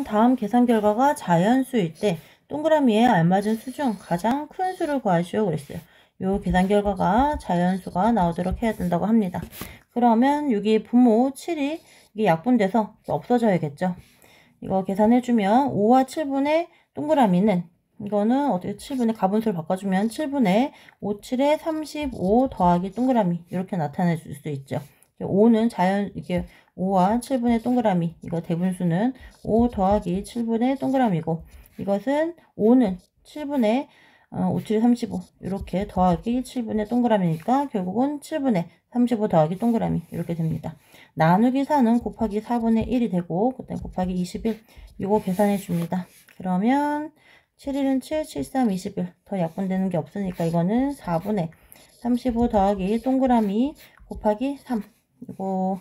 다음 계산 결과가 자연수일 때 동그라미에 알맞은 수 중 가장 큰 수를 구하시오 그랬어요. 요 계산 결과가 자연수가 나오도록 해야 된다고 합니다. 그러면 여기 분모 7이 이게 약분돼서 없어져야겠죠. 이거 계산해주면 5와 7분의 동그라미는 이거는 어떻게 7분의 가분수를 바꿔주면 7분의 5, 7에 35 더하기 동그라미 이렇게 나타내 줄 수 있죠. 5는 이게 5와 7분의 동그라미, 이거 대분수는 5 더하기 7분의 동그라미고, 이것은 5는 7분의 5, 7에 35 이렇게 더하기 7분의 동그라미니까 결국은 7분의 35 더하기 동그라미 이렇게 됩니다. 나누기 4는 곱하기 4분의 1이 되고 그다음 곱하기 21 이거 계산해 줍니다. 그러면 7일은 7, 7, 3, 21 더 약분되는 게 없으니까 이거는 4분의 35 더하기 동그라미 곱하기 3 이거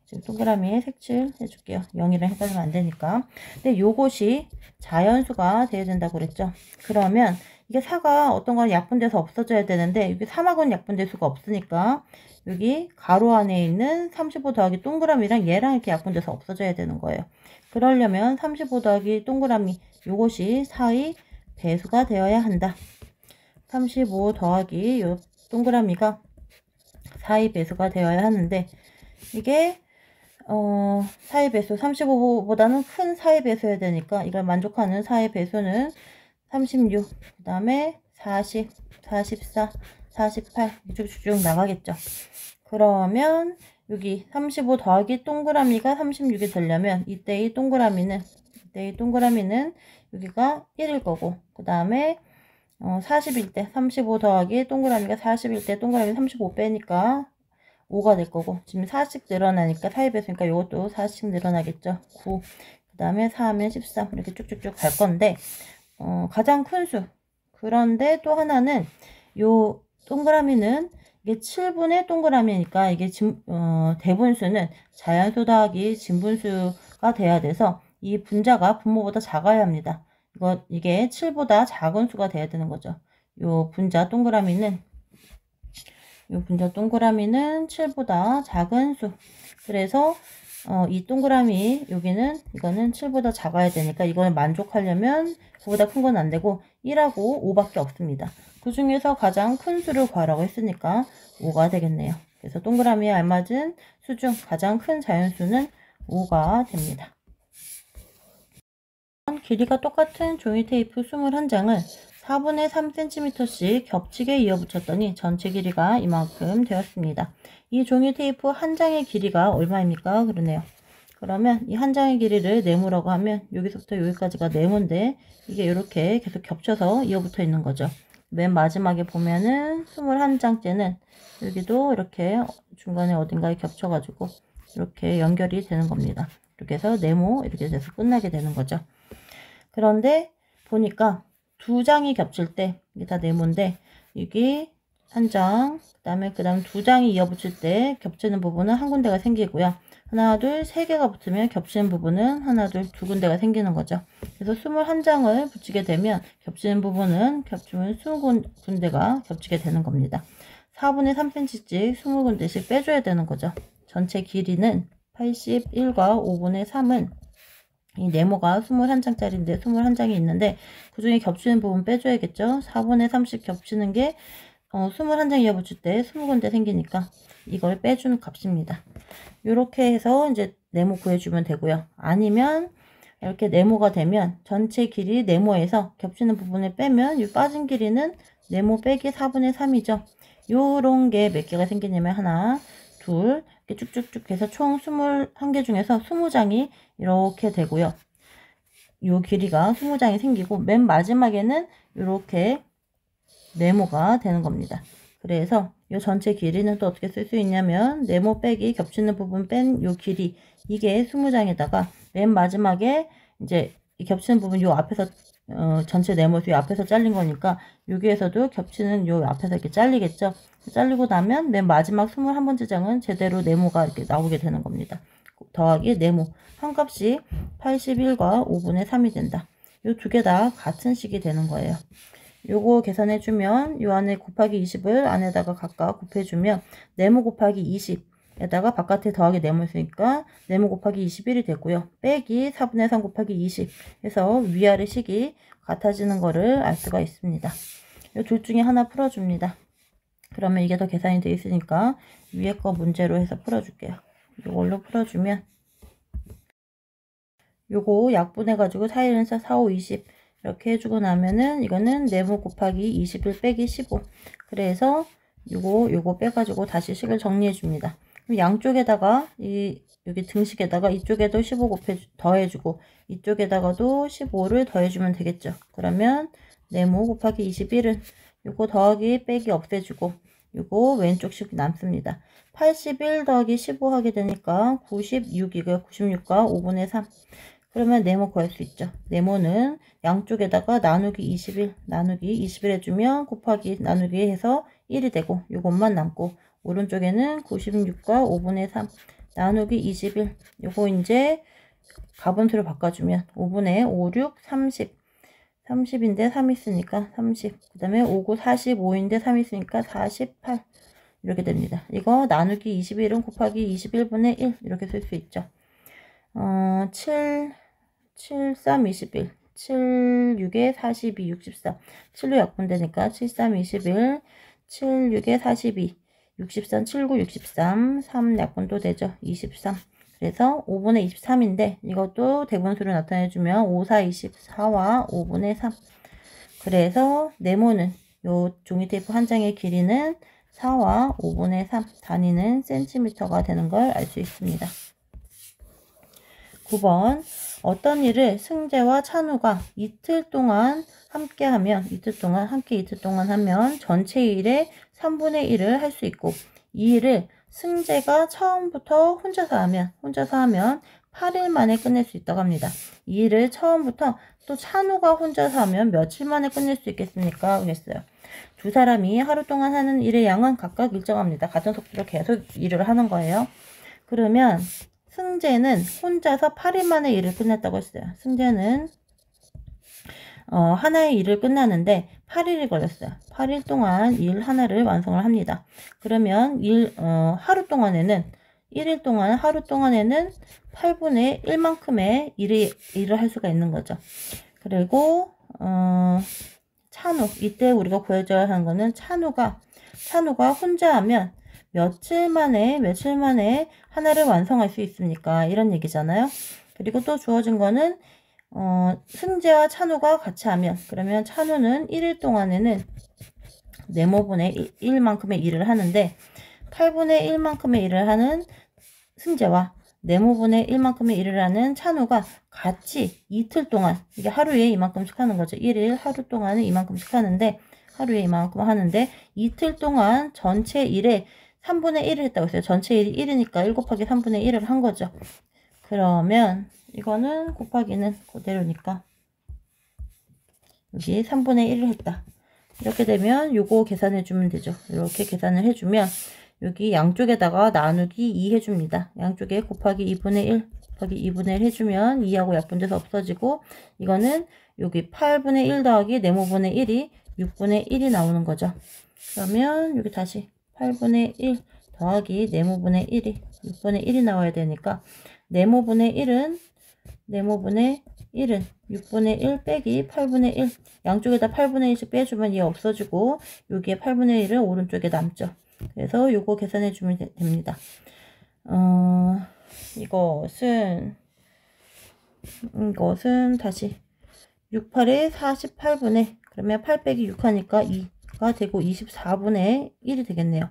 지금 동그라미에 색칠 해줄게요. 0이랑 헷갈리면 안 되니까. 근데 요것이 자연수가 돼야 된다고 그랬죠. 그러면 이게 4가 어떤 건 약분돼서 없어져야 되는데 여기 3하고는 약분될 수가 없으니까 여기 가로 안에 있는 35 더하기 동그라미랑 얘랑 이렇게 약분돼서 없어져야 되는 거예요. 그러려면 35 더하기 동그라미 요것이 4의 배수가 되어야 한다. 35 더하기 요 동그라미가 4의 배수가 되어야 하는데 이게 4의 배수 35보다는 큰 4의 배수여야 되니까 이걸 만족하는 4의 배수는 36, 그 다음에 40, 44, 48 쭉쭉쭉 나가겠죠. 그러면 여기 35 더하기 동그라미가 36이 되려면 이때의 동그라미는 여기가 1일 거고 그 다음에 40일 때 35 더하기 동그라미가 40일 때 동그라미 35 빼니까 5가 될 거고 지금 4씩 늘어나니까 4의 배수니까 이것도 4씩 늘어나겠죠. 9, 그 다음에 4 하면 13 이렇게 쭉쭉쭉 갈 건데 가장 큰 수. 그런데 또 하나는 요 동그라미는 이게 7분의 동그라미니까 이게 대분수는 자연수 더하기 진분수가 돼야 돼서 이 분자가 분모보다 작아야 합니다. 이게 7보다 작은 수가 돼야 되는 거죠. 요 분자 동그라미는 7보다 작은 수. 그래서 이 동그라미 이거는 7보다 작아야 되니까 이걸 만족하려면 그보다 큰 건 안 되고 1하고 5밖에 없습니다. 그 중에서 가장 큰 수를 구하라고 했으니까 5가 되겠네요. 그래서 동그라미에 알맞은 수 중 가장 큰 자연수는 5가 됩니다. 길이가 똑같은 종이 테이프 21장을 4분의 3cm씩 겹치게 이어붙였더니 전체 길이가 이만큼 되었습니다. 이 종이 테이프 한 장의 길이가 얼마입니까? 그러네요. 그러면 이 한 장의 길이를 네모라고 하면 여기서부터 여기까지가 네모인데 이게 이렇게 계속 겹쳐서 이어붙어 있는 거죠. 맨 마지막에 보면은 21장째는 여기도 이렇게 중간에 어딘가에 겹쳐가지고 이렇게 연결이 되는 겁니다. 이렇게 해서 네모 이렇게 돼서 끝나게 되는 거죠. 그런데 보니까 두 장이 겹칠 때 이게 다 네모인데 여기 한 장, 그 다음에 두 장이 이어붙일 때 겹치는 부분은 한 군데가 생기고요. 하나, 둘, 세 개가 붙으면 겹치는 부분은 하나, 둘, 두 군데가 생기는 거죠. 그래서 21장을 붙이게 되면 겹치는 부분은 겹치면 20군데가 겹치게 되는 겁니다. 4분의 3cm씩 20군데씩 빼줘야 되는 거죠. 전체 길이는 81과 5분의 3은 이 네모가 21장짜리인데 21장이 있는데 그 중에 겹치는 부분 빼줘야겠죠. 4분의 3씩 겹치는 게 21장 이어붙일 때 20군데 생기니까 이걸 빼주는 값입니다. 이렇게 해서 이제 네모 구해주면 되고요. 아니면 이렇게 네모가 되면 전체 길이 네모에서 겹치는 부분을 빼면 이 빠진 길이는 네모 빼기 4분의 3이죠. 요런 게 몇 개가 생기냐면 하나, 둘, 이렇게 쭉쭉쭉 해서 총 21개 중에서 20장이 이렇게 되고요. 요 길이가 20장이 생기고 맨 마지막에는 이렇게 네모가 되는 겁니다. 그래서 이 전체 길이는 또 어떻게 쓸 수 있냐면 네모 빼기 겹치는 부분 뺀 요 길이 이게 20장에다가 맨 마지막에 이제 이 겹치는 부분 요 앞에서 전체 네모에서 요 앞에서 잘린 거니까 여기에서도 겹치는 요 앞에서 이렇게 잘리겠죠. 잘리고 나면 맨 마지막 21번째 장은 제대로 네모가 이렇게 나오게 되는 겁니다. 더하기 네모 한 값이 81과 5분의 3이 된다. 요 두 개 다 같은 식이 되는 거예요. 요거 계산해주면 요 안에 곱하기 20을 안에다가 각각 곱해주면 네모 곱하기 20 에다가 바깥에 더하기 네모 있으니까 네모 곱하기 21이 되고요. 빼기 4분의 3 곱하기 20 해서 위아래 식이 같아지는 거를 알 수가 있습니다. 이 둘 중에 하나 풀어줍니다. 그러면 이게 더 계산이 되어 있으니까 위에 거 문제로 해서 풀어줄게요. 이걸로 풀어주면 요거 약분해 가지고 4, 1, 4, 4, 5, 20 이렇게 해주고 나면은 이거는 네모 곱하기 21 빼기 15 그래서 요거 빼가지고 다시 식을 정리해 줍니다. 그럼 양쪽에다가 여기 등식에다가 이쪽에도 15 더해주고 이쪽에다가도 15를 더해주면 되겠죠. 그러면 네모 곱하기 21은 요거 더하기 빼기 없애주고 요거 왼쪽식 남습니다. 81 더하기 15 하게 되니까 96이고요. 96과 5분의 3 그러면 네모 구할 수 있죠. 네모는 양쪽에다가 나누기 21 해주면 곱하기 나누기 해서 1이 되고 요것만 남고 오른쪽에는 96과 5분의 3 나누기 21 요거 이제 가분수로 바꿔주면 5분의 5, 6, 30 30인데 3 있으니까 30 그 다음에 5, 9, 45인데 3 있으니까 48 이렇게 됩니다. 이거 나누기 21은 곱하기 21분의 1 이렇게 쓸 수 있죠. 7, 3, 21 7, 6에 42, 64 7로 약분되니까 7, 3, 21 7, 6에 42 63, 7, 9, 63 3 약분도 되죠. 23 그래서 5분의 23인데 이것도 대분수로 나타내주면 5, 4, 24와 5분의 3 그래서 네모는 요 종이 테이프 한 장의 길이는 4와 5분의 3 단위는 센티미터가 되는 걸 알 수 있습니다. 9번 어떤 일을 승재와 찬우가 이틀 동안 함께 하면 이틀 동안 하면 전체 일의 3분의 1을 할 수 있고 이 일을 승재가 처음부터 혼자서 하면 8일 만에 끝낼 수 있다고 합니다. 이 일을 처음부터 또 찬우가 혼자서 하면 며칠 만에 끝낼 수 있겠습니까? 그랬어요. 두 사람이 하루 동안 하는 일의 양은 각각 일정합니다. 같은 속도로 계속 일을 하는 거예요. 그러면 승재는 혼자서 8일 만에 일을 끝냈다고 했어요. 승재는 하나의 일을 끝나는데 8일이 걸렸어요. 8일 동안 일 하나를 완성을 합니다. 그러면 하루 동안에는 1일 동안 하루 동안에는 8분의 1만큼의 일을 할 수가 있는 거죠. 그리고 찬우 이때 우리가 구해줘야 하는 거는 찬우가 혼자 하면 며칠 만에 하나를 완성할 수 있습니까? 이런 얘기잖아요. 그리고 또 주어진 거는 승재와 찬우가 같이 하면 그러면 찬우는 1일 동안에는 네모분의 1만큼의 일을 하는데 8분의 1만큼의 일을 하는 승재와 네모분의 1만큼의 일을 하는 찬우가 같이 이틀 동안 이게 하루에 이만큼씩 하는 거죠. 1일 하루 동안은 이만큼씩 하는데 하루에 이만큼 하는데 이틀 동안 전체 일에 3분의 1을 했다고 했어요. 전체 일이 1이니까 1 곱하기 3분의 1을 한 거죠. 그러면 이거는 곱하기는 그대로니까 여기 3분의 1을 했다. 이렇게 되면 요거 계산해 주면 되죠. 이렇게 계산을 해주면 여기 양쪽에다가 나누기 2 해줍니다. 양쪽에 곱하기 2분의 1 곱하기 2분의 1 해주면 2하고 약분돼서 없어지고 이거는 여기 8분의 1 더하기 네모분의 1이 6분의 1이 나오는 거죠. 그러면 여기 다시 8분의 1 더하기 네모분의 1이 6분의 1이 나와야 되니까 네모분의 1은 6분의 1 빼기 8분의 1 양쪽에다 8분의 1씩 빼주면 얘 없어지고 여기에 8분의 1은 오른쪽에 남죠. 그래서 요거 계산해 주면 됩니다. 이것은 다시 6, 8에 48분의 그러면 8 빼기 6 하니까 2가 되고 24분의 1이 되겠네요.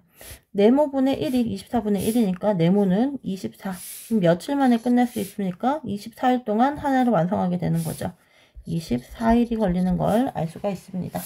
네모분의 1이 24분의 1이니까 네모는 24. 그럼 며칠 만에 끝낼 수 있습니까? 24일 동안 하나를 완성하게 되는 거죠. 24일이 걸리는 걸 알 수가 있습니다.